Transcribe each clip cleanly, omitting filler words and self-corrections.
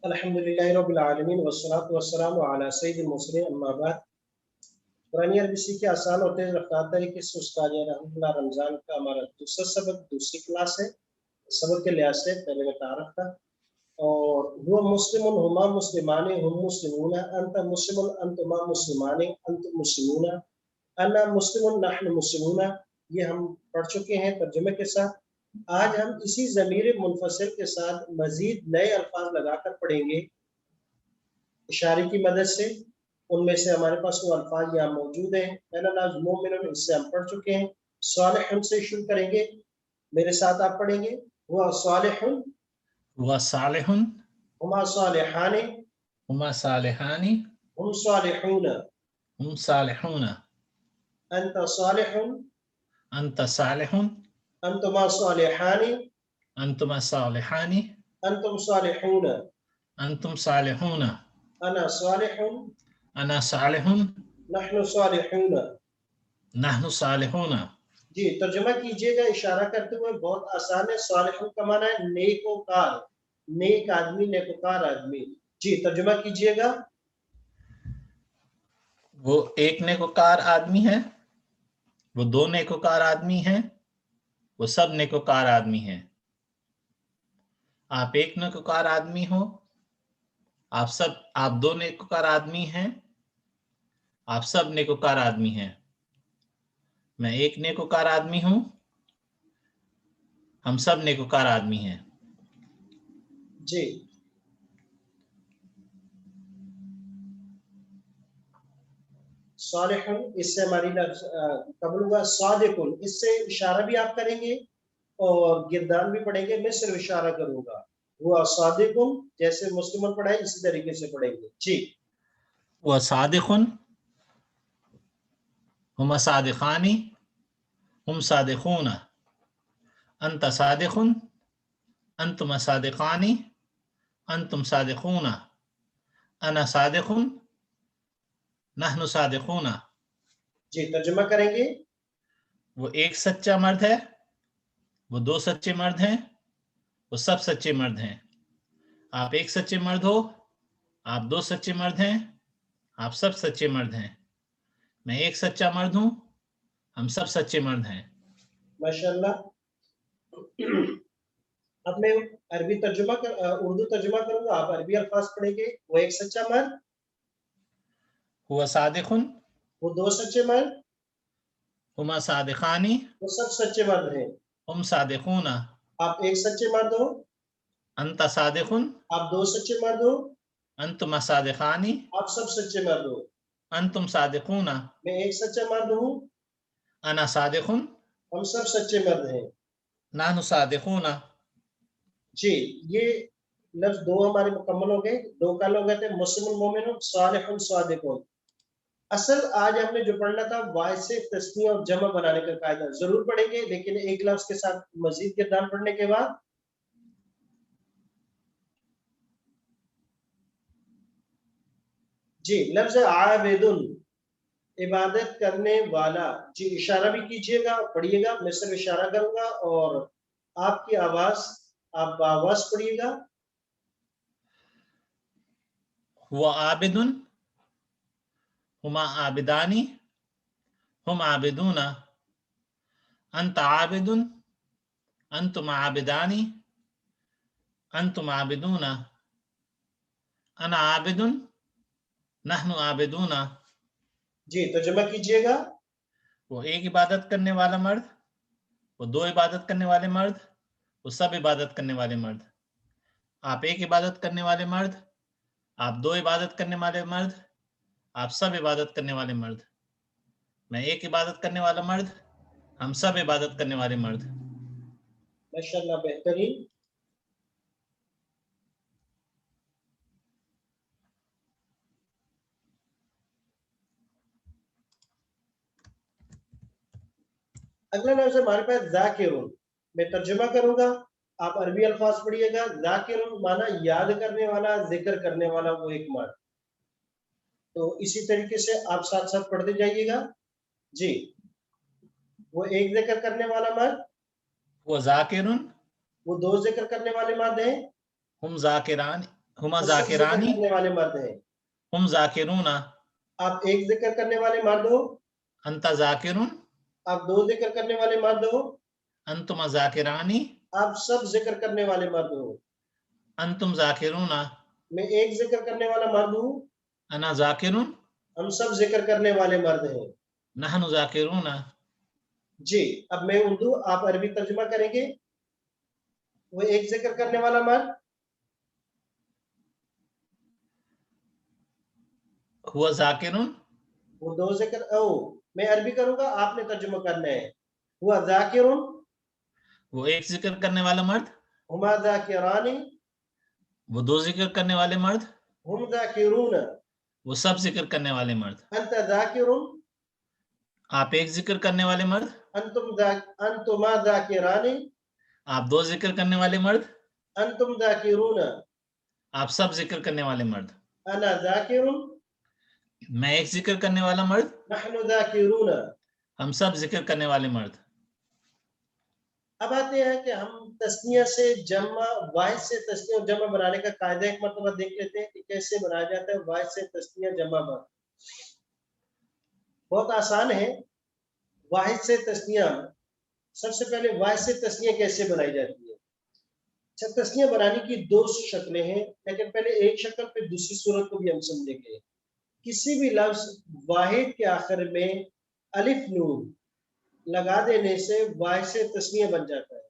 अल्हम्दुलिल्लाहि रब्बिल आलमीन वस्सलातु वस्सलामु अला सय्यिदिल मुरसलीन अम्मा बाद। कुरानी अरबी सीखिए आसान और तेज रफ्तार तरीके से। उस्ताद रहमतुल्लाह रमजान का हमारा दूसरा सबक, दूसरी क्लास है। सबक के लिहाज से पहले मैं तारफ था और हुआ मुस्लिमुन हुमा मुस्लिमानी हुम मुस्लिमूना अंत मुस्लिमुन अंतुमा मुस्लिमानी अंतुम मुस्लिमूना अन्ना मुस्लिमुन नहनु मुस्लिमूना। ये हम पढ़ चुके हैं तर्जुमे के साथ। आज हम इसी ज़मीर मुनफसिल के साथ मजीद नए अल्फाज लगाकर पढ़ेंगे इशारे की मदद से। उनमें से हमारे पास वो अल्फाज यहाँ मौजूद हैं। पहला लफ्ज़ मोमिनुन, इससे हम पढ़ चुके हैं। सालिहुन से शुरू करेंगे, मेरे साथ आप पढ़ेंगे। हुआ सालिहुन, हुआ सालिहुन, हुमा सालिहानी, हुमा सालिहानी, हुम सालिहून, हुम सालिहून, अंत सालिहुन, अंत सालिहुन, अंतुमा सालिहानी, अंतुमा सालिहानी, अंतुम सालिहून, अंतुम सालिहून, अना सालिहुन, अना सालिहुन, नहनु सालिहून। नहनु सालिहून। जी, तर्जुमा कीजिएगा इशारा करते हुए। बहुत आसान है। सालिहुन का माना है नेकोकार, नेक आदमी, नेकोकार आदमी। जी, तर्जुमा कीजिएगा। वो एक नेकोकार आदमी है, वो दो नेकोकार आदमी हैं, वो सब नेकोकार आदमी हैं। आप एक नेकोकार आदमी हो, आप दो नेकोकार आदमी हैं, आप सब नेकोकार आदमी हैं। मैं एक नेकोकार आदमी हूं, हम सब नेकोकार आदमी हैं। जी, सालिहुन, इससे हमारी कबूल हुआ। सादिकुन, इससे इशारा भी आप करेंगे और गिरदान भी पढ़ेंगे। मैं सिर्फ इशारा करूंगा। हुआ सादिकुन, जैसे मुस्लिमन पढ़ाए इसी तरीके से पढ़ेंगे। जी, वह सादिकुन, हुमा सादिकानी, हुम सादिकून, अंत सादिकुन, अंतुम सादिकानी, अंतुम सादिकून, अना सादिकुन, नहनु सादिकून। जी, तर्जुमा करेंगे। वो एक सच्चा मर्द है, वो दो सच्चे मर्द हैं, वो सब सच्चे मर्द हैं। आप एक सच्चे मर्द हो, आप दो सच्चे मर्द हैं, आप सब सच्चे मर्द हैं। मैं एक सच्चा मर्द हूं, हम सब सच्चे मर्द हैं। माशाल्लाह। अब मैं अरबी तर्जुमा उर्दू तर्जुमा करूंगा, आप अरबी अल्फाज पढ़ेंगे। वो एक सच्चा मर्द, हुआ सादिकुन, वो दो सच्चे मर्द, हुमा सादिकानी, वो सब सच्चे मर्द हैं। हुम सादिकून, आप एक सच्चे मर्द हो, अंत सादिकुन, आप दो सच्चे मर्द हो, अंतुम सादिकानी, आप सब सच्चे मर्द हो। अंतुम सादिकून, मैं एक सच्चा मर्द हूँ, अना सादिकुन, हम सब सच्चे मर्द हैं। नहनु सादिकून। जी, ये लफ्ज दो हमारे मुकम्मल हो गए। दो कल हो गए थे, मुस्लिम मोमिन सालिहुन सादिकुन। असल आज हमने जो पढ़ना था वाहिद से तस्नीया और जमा बनाने का कायदा जरूर पढ़ेंगे, लेकिन एक लफ्ज के साथ मजीद किरदार पढ़ने के बाद। जी, लफ्ज आबिदुन, इबादत करने वाला। जी, इशारा भी कीजिएगा, पढ़िएगा। मैं सिर्फ इशारा करूंगा और आपकी आवाज, आप आवाज पढ़िएगा। हुआ आबिदुन, हुमा आबिदानी, हुम आबिदून, अंत आबिदुन, अंतुम आबिदानी, अंतुम आबिदून, अना आबिदुन, नहनु आबिदून। जी, तर्जुमा कीजिएगा। वो एक इबादत करने वाला मर्द, वो दो इबादत करने वाले मर्द, वो सब इबादत करने वाले मर्द। आप एक इबादत करने वाले मर्द, आप दो इबादत करने वाले मर्द, आप सब इबादत करने वाले मर्द। मैं एक इबादत करने वाला मर्द, हम सब इबादत करने वाले मर्द। माशाल्लाह, बेहतरीन। अगला लफ्ज हमारे पास ज़ाकिरुन। मैं तर्जुमा करूंगा, आप अरबी अल्फाज पढ़िएगा। ज़ाकिरुन माना याद करने वाला, जिक्र करने वाला, वो एक मर्द। तो इसी तरीके से आप साथ साथ पढ़ते जाइएगा। जी, वो एक जिक्र करने वाला मर्द, वो जाकिरुन, वो दो जिक्र करने वाले मर्द हैं, हम जाकिरान, हुमा वो सब जिक्र जाकिरानी करने वाले मर्द हैं। हुम जाकिरूना आप एक जिक्र करने वाले मर्द हो, अंता जाकिरुन आप दो जिक्र करने वाले मर्द हो, अंतुमा जाकिरानी आप सब जिक्र करने वाले मर्द हो। अंतुम जाकिरूना मैं एक जिक्र करने वाला मर्द हूँ, अना जाकिरुन हम सब जिक्र करने वाले मर्द हैं। नहनु जाकिरूना जी, अब मैं उर्दू, आप अरबी तर्जुमा करेंगे। वो एक जिक्र करने वाला मर्द, हुआ जाकिरुन वो दो जिक्र, मैं अरबी करूंगा, आपने तर्जुमा करना है। हुआ जाकिरुन, वो एक जिक्र करने वाला मर्द, हुमा जाकिरानी, वो दो जिक्र करने वाले मर्द, हुम जाकिरून, वो सब जिक्र करने वाले मर्द, अंत जाकिरुन, आप एक जिक्र करने वाले मर्द, अंतुमा जाकिरानी, आप दो जिक्र करने वाले मर्द, अंतुम जाकिरून, आप सब जिक्र करने वाले मर्द, अना जाकिरुन, मैं एक जिक्र करने वाला मर्द, नहनु जाकिरून। हम सब जिक्र करने वाले मर्द। अब आते हैं कि हम तस्निया से जमा, वाहिद से तस्निया और जमा बनाने का कायदा एक मरतबा देख लेते हैं कि कैसे बनाया जाता है वाहिद से तस्निया जमा बन। बहुत आसान है वाहिद से तस्निया। सबसे पहले वाहिद से तस्निया कैसे बनाई जाती है। अच्छा, तस्निया बनाने की दो शक्लें हैं, लेकिन पहले एक शक्ल पे दूसरी सूरत को भी हम समझेंगे। किसी भी लफ्ज वाहिद के आखिर में अलिफ नून लगा देने से वाहिद से तस्निया बन जाता है।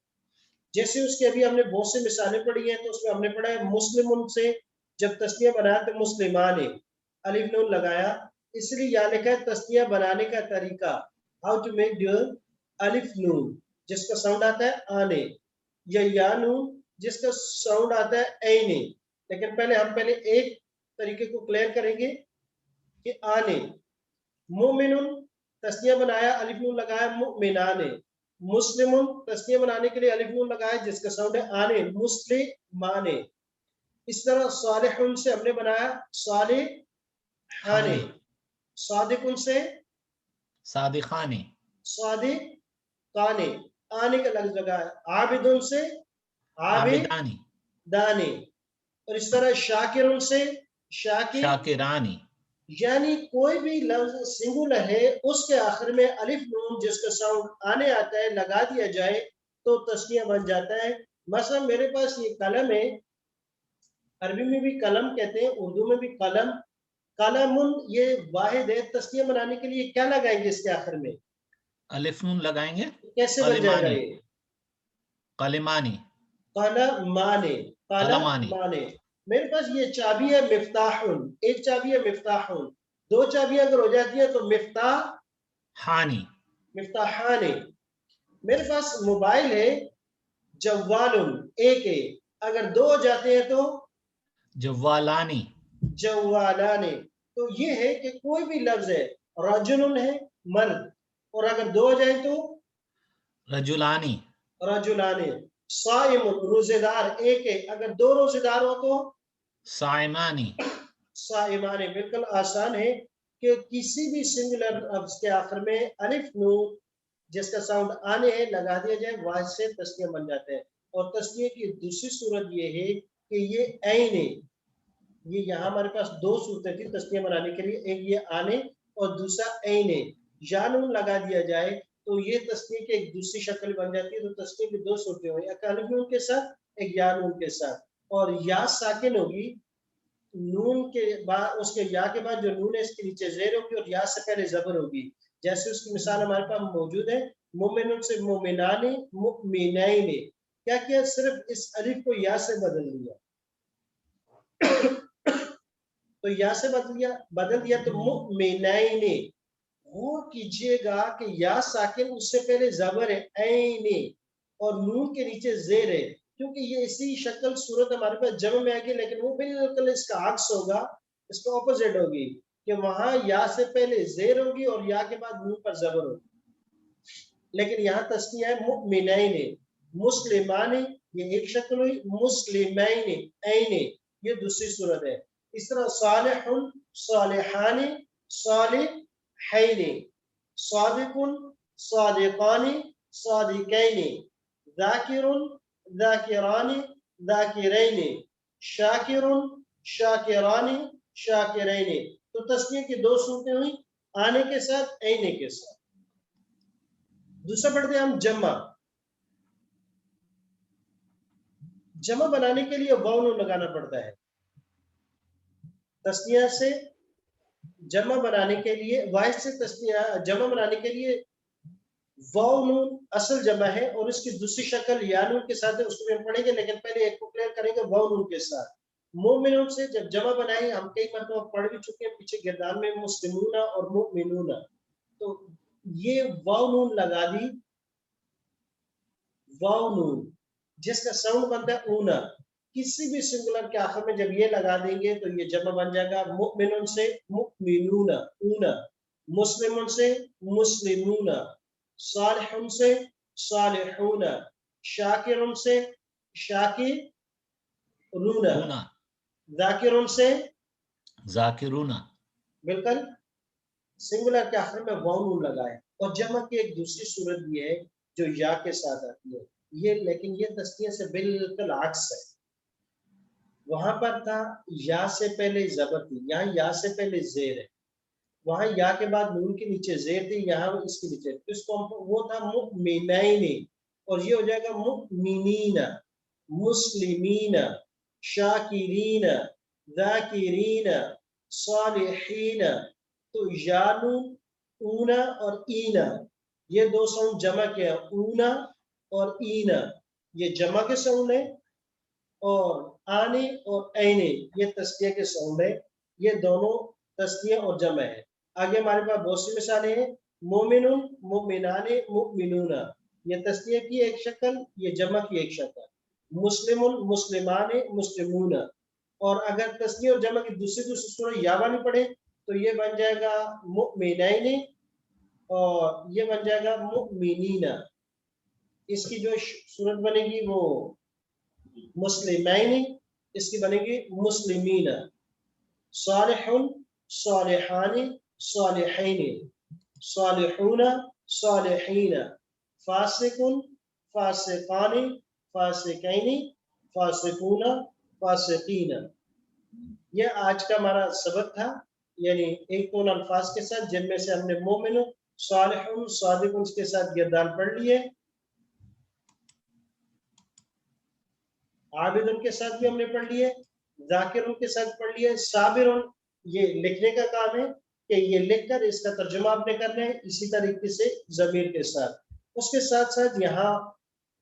जैसे उसके अभी हमने बहुत से मिसालें पढ़ी हैं, तो उसमें हमने पढ़ा है मुस्लिमुन से जब तस्निया बनाया तो मुस्लिमान है, अलिफ नून लगाया, इसलिए यहाँ लिखा है तस्निया बनाने का तरीका, हाउ टू मेक द अलिफ नून जिसका साउंड आता है आने, या नून जिसका साउंड आता है ऐने। लेकिन पहले हम एक तरीके को क्लियर करेंगे कि आने। मुमिनुन तस्निया बनाया, अलिफ नून लगाया, मुमिनाने। मुस्लिमुन तस्निया बनाने के लिए अलिफ नून लगाया जिसका साउंड है आने, मुस्लिमाने। इस तरह सालिहुन से हमने बनाया सालिहाने, सादिकुन से सादिखानी, सादिकाने, आने का लफ्ज लगाया, आबिदुन से आबिदानी, आबिदाने, और इस तरह शाकिरुन से शाकिरानी। यानी कोई भी लफ्ज सिंगुलर है उसके आखिर में अलिफ नून जिसका साउंड आने आता है लगा दिया जाए तो तस्निया बन जाता है। मसलन मेरे पास ये कलम है, अरबी में भी कलम कहते हैं, उर्दू में भी कलम, कलमुन ये वाहिद है। तस्निया बनाने के लिए क्या लगाएंगे इसके आखिर में? अलिफ नून लगाएंगे, कैसे बन जाएगा ये? कलिमानी, कलमाने, कलमाने। मेरे पास ये चाबी है मिफ्ताहुन, एक चाबी है मिफ्ताहुन, दो चाबियां अगर हो जाती है तो मिफ्ताहानी, मिफ्ताहानी। मेरे पास मोबाइल है जवालुन, एक है, अगर दो हो जाते हैं तो जवालानी, जवालाने। तो ये है कि कोई भी लफ्ज है, रजुलुन है मर्द, और अगर दो हो जाए तो रजुलानी, रजुलाने। साइमुन रोजेदार, एक है, अगर दो रोजेदार हो तो साइमानी, साइमाने। बिल्कुल आसान है कि किसी भी सिंगुलर लफ्ज के आखिर में अलिफ नून जिसका साउंड आने है लगा दिया जाए, वाहिद से तस्निया बन जाते हैं। और तस्निया की दूसरी सूरत ये है कि ये ऐन है, ये यहाँ हमारे पास दो सूरतें थी तस्निया बनाने के लिए, एक ये आने और दूसरा ऐन है। या नून लगा दिया जाए तो ये तस्निया की एक दूसरी शक्ल बन जाती है। तो तस्निया की दो सूरतें हुई, एक अलिफ नून के साथ, एक या नून के साथ। और या साकिन होगी, नून के बाद, उसके या के बाद जो नून है इसके नीचे जेर होगी और या से पहले जबर होगी। जैसे उसकी मिसाल हमारे पास मौजूद है, मोमिनुन से मोमिनानी, मुमिनैनी। क्या किया? सिर्फ इस अलिफ को या से बदल दिया तो या से बदल दिया तो मुमिनैनी। गौर कीजिएगा कि या साकिन उससे पहले जबर है ऐनी और नून के नीचे जेर है, क्योंकि ये इसी शक्ल सूरत हमारे पास जम में आएगी, लेकिन वो बिल्कुल इसका अक्स होगा, इसका ऑपोजिट होगी कि वहां या से पहले जेर होगी और या के बाद नून पर जबर होगी। लेकिन यहाँ तस्निया है मुमिनैनी, मुस्लिमानी, ये एक शक्ल हुई, मुस्लिमैनी ऐनी ये दूसरी सूरत है। इस तरह सालिहुन, सालिहानी, सालिहैनी, सादिकुन, सादिकानी, सादिकैनी, ज़ाकिरुन, ज़ाकिरानी, ज़ाकिरैनी, शाकिरुन, शाकिरानी, शाकिरैनी। तो तस्नीय की दो सूरतें हुई, आने के साथ, ऐने के साथ। दूसरा पढ़ते हैं हम जमा। जमा बनाने के लिए वाव नून लगाना पड़ता है। तस्निया से जमा बनाने के लिए, वाहिद से तस्निया जमा बनाने के लिए वाव नून असल जमा है और इसकी दूसरी शक्ल या नून के साथ है, उसको भी हम पढ़ेंगे, लेकिन पहले एक को क्लियर करेंगे वाव नून के साथ। मोमिनून से जब जमा बनाई, हम कई मरतबा पढ़ भी चुके हैं पीछे गिरदान में, मुस्लिमूना और मुमिनूना। तो ये वाव नून लगा दी, वाव नून जिसका साउंड बनता है ऊना। किसी भी सिंगुलर के आखिर में जब ये लगा देंगे तो ये जमा बन जाएगा। मुमिनुन से मुमिनूना, ऊना। मुस्लिमुन से मुस्लिमूना, सालिहुन से सालिहूना, शाकिरुन से शाकिरूना, जाकिरुन से जाकिरूना। बिल्कुल सिंगुलर के आखिर में वाव नून लगाए। और जमा की एक दूसरी सूरत भी है जो या के साथ आती है, ये लेकिन ये तस्निया से बिल्कुल अक्स है। वहां पर था या से पहले जबर थी, यहाँ या से पहले जेर है, वहां या के बाद नून के नीचे जेर थी, यहाँ इसके नीचे, इसको वो था मुमिनैनी, और ये हो जाएगा मुमिनीना, मुस्लिमीना, शाकिरीना, जाकिरीना, सालिहीना। तो यानू, ऊना और ईना, ये दो साउंड जमा के हैं, ऊना और ईना, ये जमा के साउंड है। और आने और ऐने ये तस्निया के साउंड है। ये दोनों तस्निया और जमा है। आगे हमारे पास बहुत सी मिसालें हैं। मोमिनुन, मुमिनाने, मुमिनूना, ये तस्निया की एक शक्ल, ये जमा की एक शक्ल। मुस्लिमुन, मुस्लिमाने, मुस्लिमूना। और अगर तस्निया और जमा की दूसरी सूरत या वाली पढ़े तो ये बन जाएगा मुमिनैनी और ये बन जाएगा मुमिनीना। इसकी जो सूरत बनेगी वो मुस्लिमैनी, इसकी बनेगी मुस्लिमीना। सालिहुन, सालिहानी, सालिहैनी, सालिहूना, सालिहीना। फासिकुन, फासिकानी, फासिकैनी, फासिकूना, फासिकीना। यह आज का हमारा सबक था, यानी एक तो अल्फाज के साथ जिनमें से हमने मोमिन, सालिहुन, सादिकुन के साथ गिरदान पढ़ लिए। आबिदुन के साथ भी हमने पढ़ लिए, जाकिरुन के साथ पढ़ लिए, साबिरुन ये लिखने का काम है कि ये लिखकर इसका तर्जुमा आपने करना है, इसी तरीके से ज़मीर के साथ। उसके साथ साथ यहाँ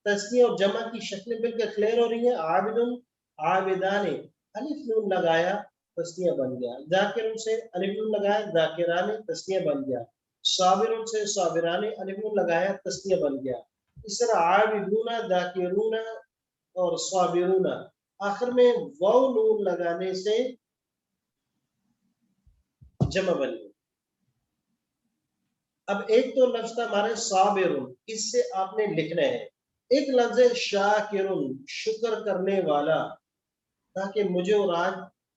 तस्निया और जमा की शक्लें बिल्कुल क्लियर हो रही है। आबिदुन, आबिदाने, अलिफ नून लगाया तस्निया बन गया। जाकिरुन से अलिफ नून लगाया, जाकिराने तस्निया बन गया। साबिरुन से साबिराने, अलिफ नून लगाया, तस्निया बन गया। इस तरह आबिदूना, जाकिरूना और साबिरूना, आखिर में वाव नून लगाने से जमा बन गई। अब एक तो लफ्ज था हमारे साबिरुन, इससे आपने लिखना है। एक लफ्ज है शाकिरुन, शुक्र करने वाला, ताकि मुझे और आज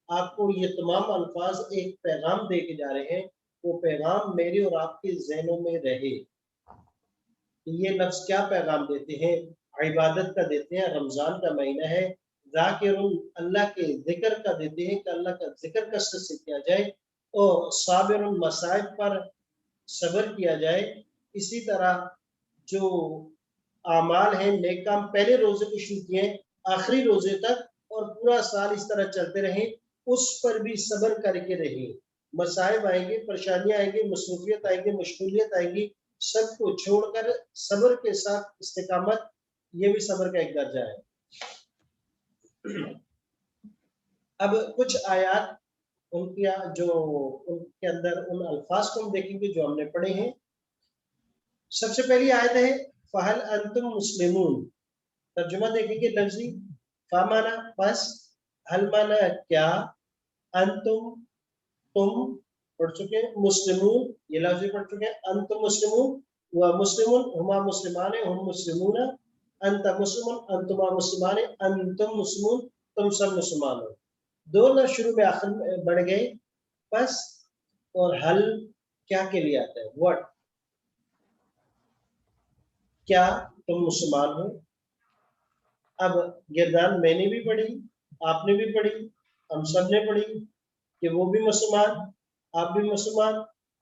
आपको ये तमाम अल्फाज एक पैगाम दे के जा रहे हैं, वो पैगाम मेरे और आपके ज़हनों में रहे। ये लफ्ज क्या पैगाम देते हैं? इबादत का देते हैं, रमजान का महीना है, जाकिरुन अल्लाह के जिक्र का देते हैं कि अल्लाह का जिक्र कसरत से किया जाए, और साबिरुन मसाइब पर सब्र किया जाए। इसी तरह जो आमाल है, नेक काम, पहले रोजे को शुरू किए आखिरी रोजे तक और पूरा साल इस तरह चलते रहे, उस पर भी सब्र करके रहे। मसाइब आएंगे, परेशानियां आएंगी, मसरूफियत आएंगी, मुश्किलियत आएंगी, सबको छोड़कर सब्र के साथ इस्तिकामत, ये भी सब्र का एक दर्जा है। अब कुछ आयात उनकी जो उनके अंदर उन अल्फाज को हम देखेंगे जो हमने पढ़े हैं। सबसे पहली आयत है फहल अंतुम मुस्लिमून। तर्जुमा देखेंगे लफ्जी। फामाना बस, हल माना क्या, अंतुम तुम पढ़ चुके, मुस्लिमून ये लफ्ज पढ़ चुके, अंतुम मुस्लिमून व मुस्लिमून हुमा मुस्लिमाने हुम मुस्लिमूना, अंत मुस्लिमून अंतुमा मुस्लिमाने अंतुम मुस्लिमून तुम सब मुसलमान हो। दो लफ्ज शुरू में आखिर में बढ़ गए, बस और हल क्या के लिए आता है, व्हाट, क्या तुम मुसलमान हो। अब गिरदान मैंने भी पढ़ी, آپ نے بھی پڑھی، ہم سب نے پڑھی کہ وہ بھی مسلمان، آپ بھی مسلمان،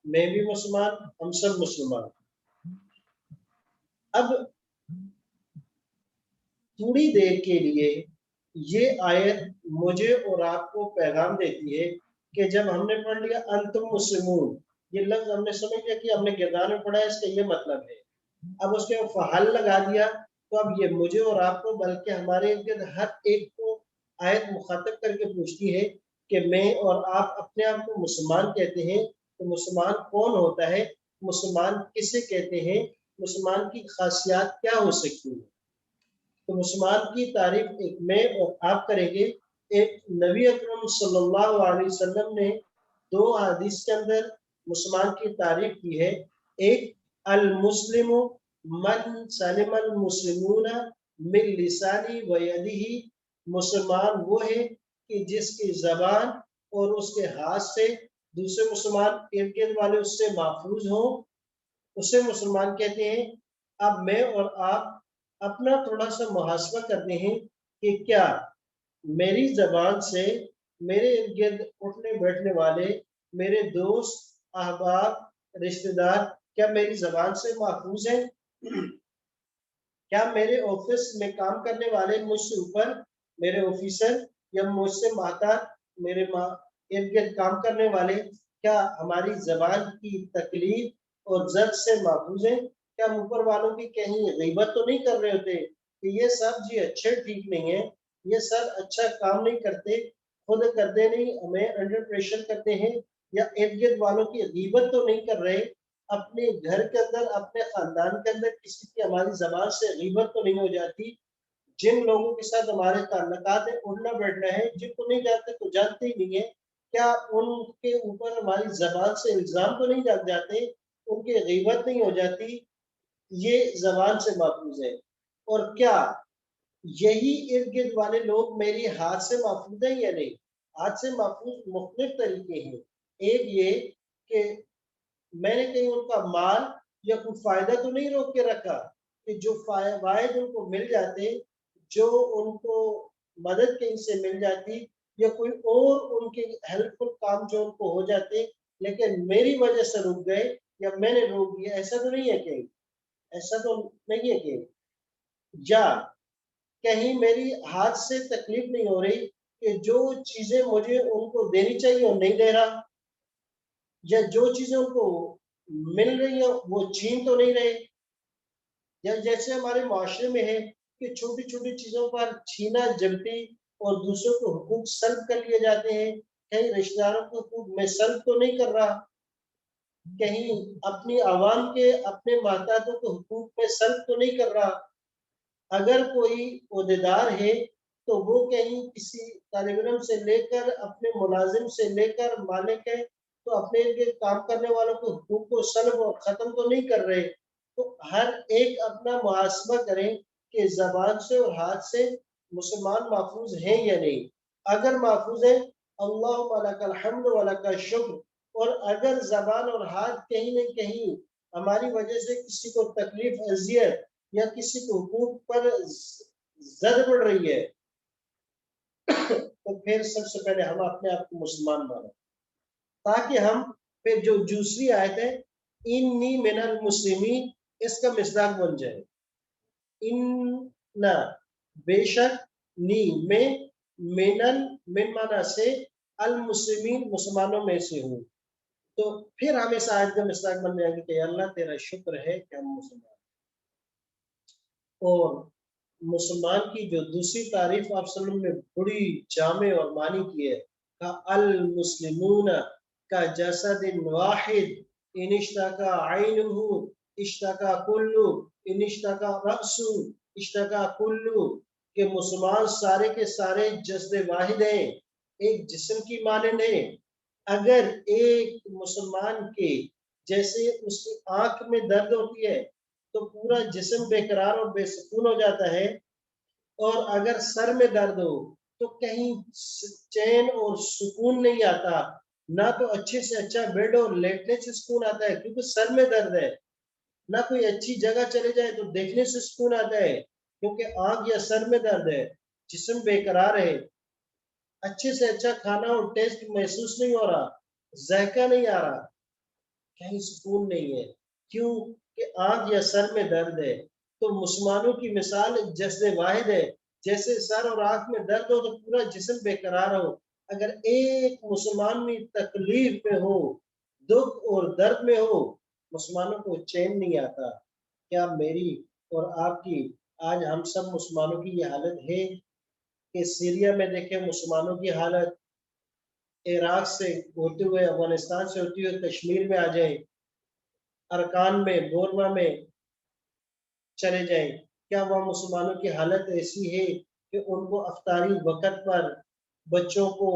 میں بھی مسلمان، ہم سب مسلمان۔ اب تھوڑی دیر کے لیے یہ آیت مجھے اور آپ کو پیغام دیتی ہے کہ جب ہم نے پڑھ لیا انتم مسلمون، یہ لفظ ہم نے سمجھ لیا کہ ہم نے کردار میں پڑھا ہے، اس کا یہ مطلب ہے۔ اب اس کے فحل لگا دیا تو اب یہ مجھے اور آپ کو بلکہ ہمارے ارد ہر ایک کو آیت مخاطب کر کے پوچھتی ہے کہ میں اور آپ اپنے آپ کو مسلمان کہتے ہیں تو مسلمان کون ہوتا ہے، مسلمان کسے کہتے ہیں، مسلمان کی خاصیات کیا ہو سکتی ہیں۔ تو مسلمان کی تعریف ایک میں اور آپ کریں گے۔ ایک نبی اکرم صلی اللہ علیہ وسلم نے 2 حدیث کے اندر مسلمان کی تعریف کی ہے۔ ایک المسلم من سلم المسلمون من لسانی و یدہ، مسلمان وہ ہے کہ جس کی زبان اور اس کے ہاتھ سے دوسرے مسلمان ارد گرد والے اس سے محفوظ ہوں، اسے مسلمان کہتے ہیں۔ اب میں اور آپ اپنا تھوڑا سا محاسبہ کرتے ہیں کہ کیا میری زبان سے میرے ارد گرد اٹھنے بیٹھنے والے میرے دوست احباب رشتہ دار کیا میری زبان سے محفوظ ہیں؟ کیا میرے آفس میں کام کرنے والے مجھ سے اوپر میرے آفیسر یا مجھ سے ماتحت میرے ارد گرد کام کرنے والے کیا ہماری زبان کی تکلیف اور زد سے محفوظ ہیں؟ کیا ہم اوپر والوں کی کہیں غیبت تو نہیں کر رہے ہوتے کہ یہ سب جی اچھے ٹھیک نہیں ہیں، یہ سب اچھا کام نہیں کرتے، خود کرتے نہیں، ہمیں انڈر پریشر کرتے ہیں، یا ارد گرد والوں کی غیبت تو نہیں کر رہے، اپنے گھر کے اندر اپنے خاندان کے اندر کسی کی ہماری زبان سے غیبت تو نہیں ہو جاتی، جن لوگوں کے ساتھ ہمارے تعلقات ہیں اٹھنا بیٹھنا ہے، جن کو نہیں جانتے تو جانتے ہی نہیں ہے، کیا ان کے اوپر ہماری زبان سے الزام تو نہیں لگ جاتے، ان کی غیبت نہیں ہو جاتی، یہ زبان سے محفوظ ہے۔ اور کیا یہی ارد گرد والے لوگ میری ہاتھ سے محفوظ ہیں یا نہیں؟ ہاتھ سے محفوظ مختلف طریقے ہیں۔ ایک یہ کہ میں نے کہیں ان کا مال یا کوئی فائدہ تو نہیں روک کے رکھا کہ جو فوائد ان کو مل جاتے، جو ان کو مدد کہیں سے مل جاتی یا کوئی اور ان کے ہیلپ فل کام جو ان کو ہو جاتے لیکن میری وجہ سے رک گئے یا میں نے روک دیا، ایسا تو نہیں ہے کہیں، ایسا تو نہیں ہے کہیں۔ یا کہیں میری ہاتھ سے تکلیف نہیں ہو رہی کہ جو چیزیں مجھے ان کو دینی چاہیے وہ نہیں دے رہا، یا جو چیزیں ان کو مل رہی ہیں وہ چھین تو نہیں رہے، یا جیسے ہمارے معاشرے میں ہے کہ چھوٹی چھوٹی چیزوں پر چھینا جھپٹی اور دوسروں کو حقوق سلب کر لیے جاتے ہیں، کہیں رشتہ داروں کو حقوق میں سلب تو نہیں کر رہا، کہیں اپنی عوام کے اپنے محتاجوں کو حقوق میں سلب تو نہیں کر رہا۔ اگر کوئی عہدیدار ہے تو وہ کہیں کسی طالب علم سے لے کر اپنے ملازم سے لے کر مالک ہے تو اپنے کام کرنے والوں کو حقوق کو سلب اور ختم تو نہیں کر رہے۔ تو ہر ایک اپنا محاسبہ کریں کہ زبان سے اور ہاتھ سے مسلمان محفوظ ہیں یا نہیں۔ اگر محفوظ ہیں اللہم لک الحمد و لک الشکر، اور اگر زبان اور ہاتھ کہیں نہ کہیں ہماری وجہ سے کسی کو تکلیف اذیت یا کسی کو حقوق پر زد پڑ رہی ہے تو پھر سب سے پہلے ہم اپنے آپ کو مسلمان مانیں، تاکہ ہم پھر جو دوسری آیت ہے انی من المسلمین اس کا مصداق بن جائے۔ ان بے شک نی میں من مانا سے المسلمین مسلمانوں میں سے ہوں، تو پھر ہم اس آیت کا مصداق بن جائیں گے کہ اللہ تیرا شکر ہے کہ ہم مسلمان۔ اور مسلمان کی جو دوسری تعریف آپ صلی اللہ علیہ وسلم نے بڑی جامع اور معنی کی ہے کہ المسلمون کا جسد واحد ان اشتکا عینہ اشتکا کلو ان اشتکا رأسو اشتکا کلو، کہ مسلمان سارے کے سارے جسد واحد ہیں، ایک جسم کی مانند ہیں۔ اگر ایک مسلمان کے جیسے اس کی آنکھ میں درد ہوتی ہے تو پورا جسم بے قرار اور بے سکون ہو جاتا ہے، اور اگر سر میں درد ہو تو کہیں چین اور سکون نہیں آتا، نہ تو اچھے سے اچھا بیڈ اور لیٹنے سے سکون آتا ہے کیونکہ سر میں درد ہے، نہ کوئی اچھی جگہ چلے جائے تو دیکھنے سے سکون آتا ہے کیونکہ آنکھ یا سر میں درد ہے، جسم بے قرار ہے۔ अच्छे से अच्छा खाना और टेस्ट महसूस नहीं हो रहा, जायका नहीं आ रहा, कहीं सुकून नहीं है। क्यों? कि आंख या सर में दर्द है। तो मुसलमानों की मिसाल जज्बे वाहिद है। जैसे सर और आंख में दर्द हो तो पूरा जिस्म बेकरार हो। अगर एक मुसलमान भी तकलीफ में हो, दुख और दर्द में हो, मुसलमानों को चैन नहीं आता। क्या मेरी और आपकी, आज हम सब मुसलमानों की ये हालत है कि सीरिया में देखें मुसलमानों की हालत, इराक से होते हुए अफगानिस्तान से होते हुए कश्मीर में आ जाए, अरकान में बोरमा में चले जाएं, क्या वह मुसलमानों की हालत ऐसी है कि उनको अफ्तारी वक़्त पर बच्चों को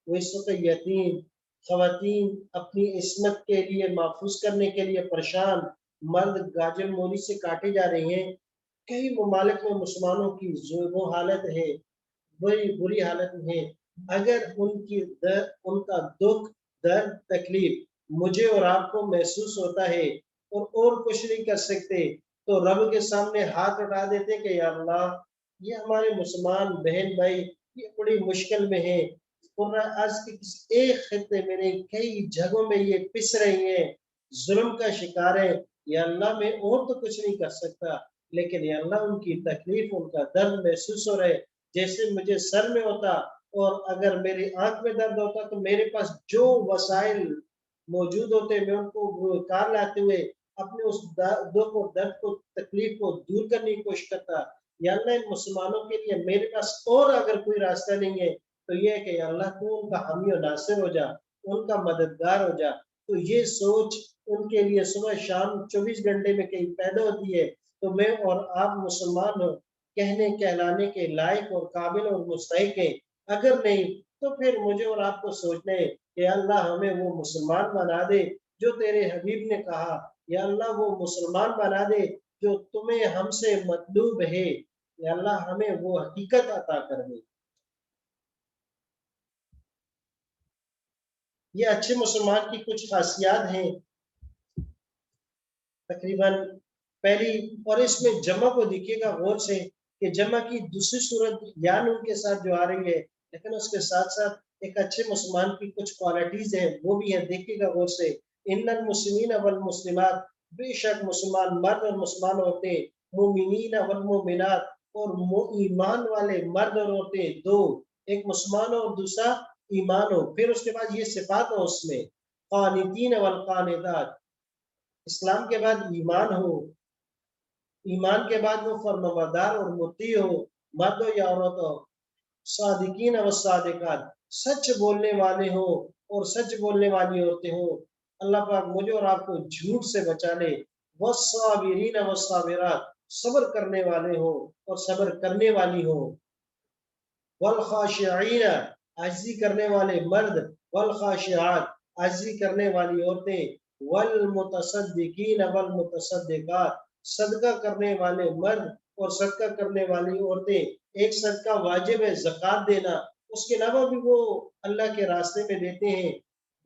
वो इस वक्त यतीम, खवातीन अपनी इस्मत के लिए महफूज करने के लिए परेशान, मर्द गाजर मूली से काटे जा रहे हैं। कई ममालिक में मुसलमानों की जो वो हालत है, बड़ी बुरी हालत में है। अगर उनका दुख, दर्द, तकलीफ मुझे और आपको महसूस होता है और कुछ नहीं कर सकते, तो रब के सामने हाथ उठा देते कि या अल्लाह, ये हमारे मुसलमान बहन भाई ये बड़ी मुश्किल में है, और आज के किसी एक खित्ते में नहीं, कई जगहों में ये पिस रही हैं, जुल्म का शिकार है। या अल्लाह, मैं और तो कुछ नहीं कर सकता, लेकिन या अल्लाह उनकी तकलीफ, उनका दर्द महसूस हो रहे, जैसे मुझे सर में होता और अगर मेरी आंख में दर्द होता तो मेरे पास जो वसाइल मौजूद होते मैं उनको कार लाते हुए अपने उस दुख और दर्द को, तकलीफ को दूर करने की कोशिश करता। या अल्लाह, इन मुसलमानों के लिए मेरे पास और अगर कोई रास्ता नहीं है तो ये है कि या अल्लाह तू उनका हामी और नासिर हो जा, उनका मददगार हो जा। तो ये सोच उनके लिए सुबह शाम 24 घंटे में कहीं पैदा होती है, तो मैं और आप मुसलमान कहने कहलाने के लायक और काबिल और मुस्तहिक है। अगर नहीं तो फिर मुझे और आपको सोचना है कि अल्लाह हमें वो मुसलमान बना दे जो तेरे हबीब ने कहा, या अल्लाह वो मुसलमान बना दे जो तुम्हें हमसे मतलूब है, या अल्लाह हमें वो हकीकत अता कर दे। ये अच्छे मुसलमान की कुछ खासियात हैं तकरीबन पहली, और इसमें जमा को देखिएगा गौर से कि जमा की दूसरी सूरत या नून के साथ जो आ रही है, लेकिन उसके साथ साथ एक अच्छे मुसलमान की कुछ क्वालिटीज है वो भी है, देखिएगा गौर से। इन्नल मुस्लिमीन वल मुस्लिमात, बेशक मुसलमान मर्द और मुसलमान औरतें, मुमिनीन वल मुमिनात, और ईमान वाले मर्द और औरतें दो, एक मुसलमान और दूसरा ईमान हो, फिर उसके बाद ये सिफात हो उसमें, कानितीन वल कानितात, इस्लाम के बाद ईमान हो, ईमान के बाद वो फर्माबरदार और मुती हो, मर्द हो या औरत हो, सादिकीन व सादिकात, सच बोलने वाले हो और सच बोलने वाली औरतें हो। अल्लाह पाक मुझे और आपको झूठ से बचा ले। वस्साबिरीन व साबिरात, सब्र करने वाले हो और सब्र करने वाली हो। वल खाशिईन, आजिज़ी करने वाले मर्द, वल खाशिआत, आजिज़ी करने वाली औरतें, वल मुतसद्दिकीन वल मुतसद्दिकात, सदका करने वाले मर्द और सदका करने वाली औरतें। एक सदका वाजिब है ज़कात देना, उसके अलावा भी वो अल्लाह के रास्ते में देते हैं,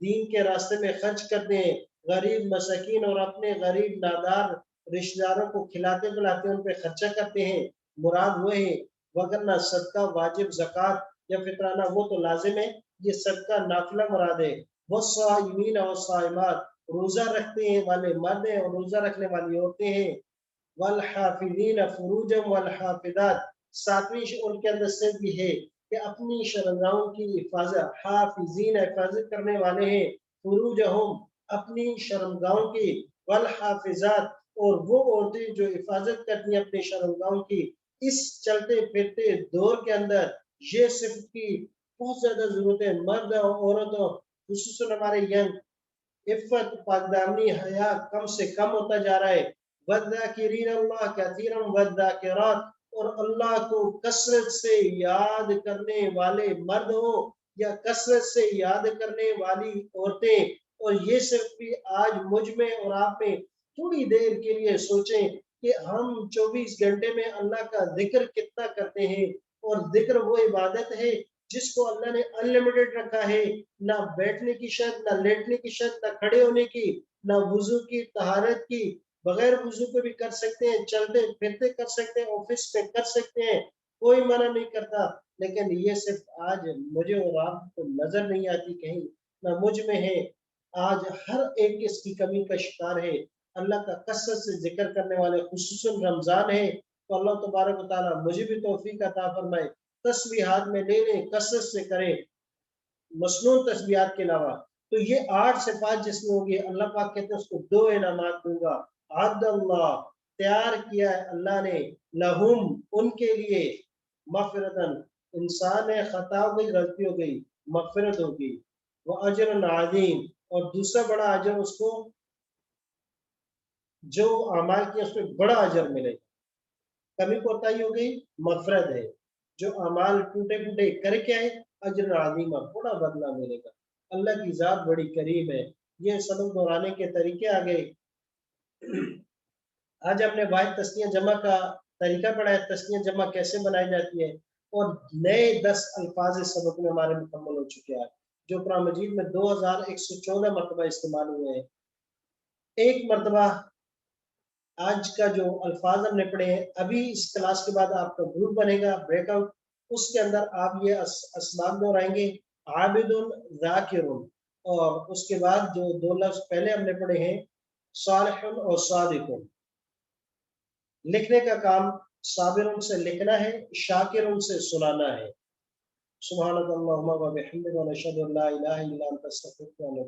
दीन के रास्ते में खर्च करते हैं, गरीब मसाकीन और अपने गरीब नादार रिश्तेदारों को खिलाते पिलाते उन पे खर्चा करते हैं। मुराद वो है, वगरना सदका वाजिब ज़कात या फितराना वो तो लाजिम है, ये सदका नाफिला मुराद है। वस्साइमीन और साइमात, रोजा रखते हैं वाले मर्द हैं और रोजा रखने वाली औरतें हैं। वल हाफिजीन फुरूजम वल हाफिदात, सातवीं उनके अंदर से भी है कि अपनी शरमगाहों की हिफाजत, हाफिजीन हिफाजत करने वाले हैं, फुरूजहुम अपनी शरमगाहों की, वल हाफिजात और वो औरतें जो हिफाजत करती हैं अपनी शरमगाहों की। इस चलते फिरते दौर के अंदर ये सिर्फ की बहुत ज्यादा जरूरत है, मर्द और औरतों, खुसूसन हमारे यंग, इफ़्फ़त, पाकदामनी, हया कम से कम होता जा रहा है। वज़्ज़ाकिरीन अल्लाह कसीरन वज़्ज़ाकिरात, और अल्लाह को कसरत से याद करने वाले मर्द हो या कसरत से याद करने वाली औरतें। और ये सिर्फ भी आज मुझ में और आप में थोड़ी देर के लिए सोचें कि हम 24 घंटे में अल्लाह का जिक्र कितना करते हैं। और जिक्र वो इबादत है जिसको अल्लाह ने अनलिमिटेड रखा है, ना बैठने की शर्त, ना लेटने की शर्त, ना खड़े होने की, ना वुजू की, तहारत की, बगैर वुजू के भी कर सकते हैं, चलते फिरते कर सकते हैं, ऑफिस में कर सकते हैं, कोई मना नहीं करता। لیکن یہ صرف آج مجھے اور آپ کو نظر نہیں آتی کہیں نہ مجھ میں ہے. آج ہر ایک اس کی کمی کا شکار ہے. اللہ کا کثرت سے ذکر کرنے والے خصوصاً رمضان ہے تو اللہ تبارک و تعالیٰ مجھے بھی توفیق عطا فرمائے. تسبیحات میں لے لیں، کثرت سے کریں مصنون تسبیحات کے علاوہ. تو یہ 8 صفات جس میں ہوگی اللہ پاک کہتے ہیں اس کو 2 انعامات دوں گا. عد اللہ تیار کیا ہے اللہ نے، لہم ان کے لیے، مغفرتن انسان ہے خطا ہو گئی غلطی ہو گئی مغفرت ہوگی، وہ اجر عظیم اور دوسرا بڑا اجر اس کو جو اعمال کیا اس میں بڑا اجر ملے گا. کمی کوتاہی ہو گئی مغفرت ہے، جو اعمال ٹوٹے ٹوٹے کر کے آئے اجر عظیم بڑا بدلہ ملے گا. اللہ کی ذات بڑی کریم ہے. یہ سبق دہرانے کے طریقے آگے. آج ہم نے واحد تسنیہ جمع کا طریقہ پڑھا ہے، تسنیہ جمع کیسے بنائی جاتی ہے، اور نئے 10 الفاظ اس سبق میں ہمارے مکمل ہو چکے ہیں جو قرآن مجید میں 2114 مرتبہ استعمال ہوئے ہیں. ایک مرتبہ آج کا جو الفاظ ہم نے پڑھے ہیں، ابھی اس کلاس کے بعد آپ کا گروپ بنے گا بریک آؤٹ، اس کے اندر آپ یہ اسباب دہرائیں گے، عابد، ذاکر، اور اس کے بعد جو 2 لفظ پہلے ہم نے پڑھے ہیں صالح اور صادق. لکھنے کا کام صابر سے لکھنا ہے، شاکر سے سنانا ہے. سبحانک اللہم و بحمدک، ونشہد ان لا الہ الا انت، استغفرک و اتوب الیک.